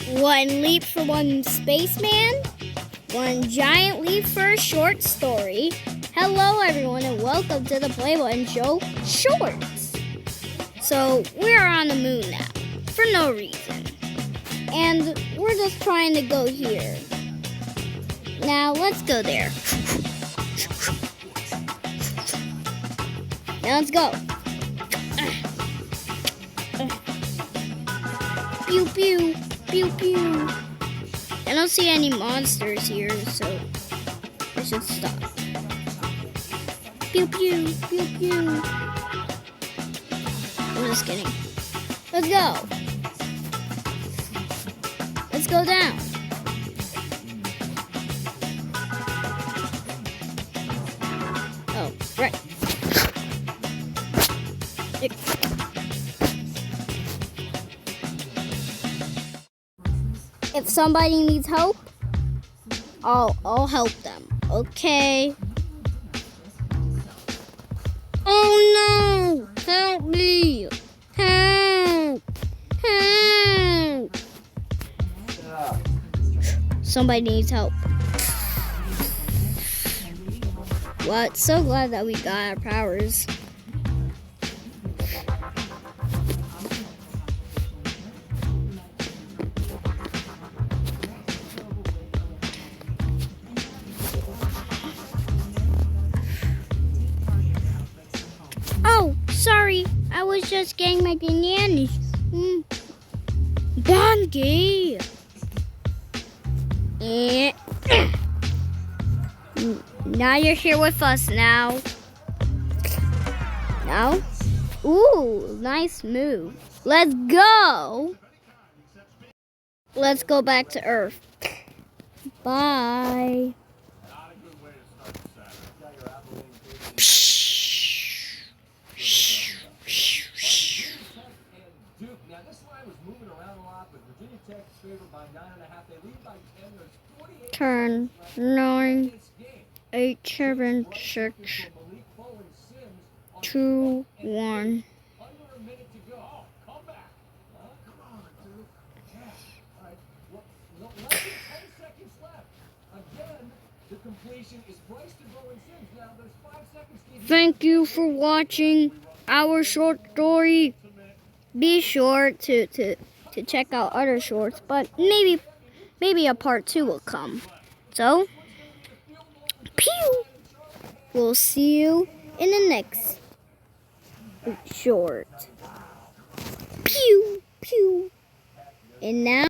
One leap for one spaceman, one giant leap for a short story. Hello everyone and welcome to the Playboy and Show Shorts. So we're on the moon now, for no reason. And we're just trying to go here. Now let's go there. Now let's go. Pew pew, pew pew. I don't see any monsters here, so I should stop. Pew pew, pew pew. I'm just kidding. Let's go. Let's go down. Oh, right. If somebody needs help, I'll help them. Okay. Oh no! Help me! Help! Help! Somebody needs help. What? So glad that we got our powers. Oh, sorry. I was just getting my bananas. Donkey. Now you're here with us now. Now? Ooh, nice move. Let's go. Let's go back to Earth. Bye. Turn 9, 8, 7, 6, 2, 1. Thank you for watching our short story. Be sure to check out other shorts, but maybe a part 2 will come. So, pew! We'll see you in the next short. Pew, pew. And now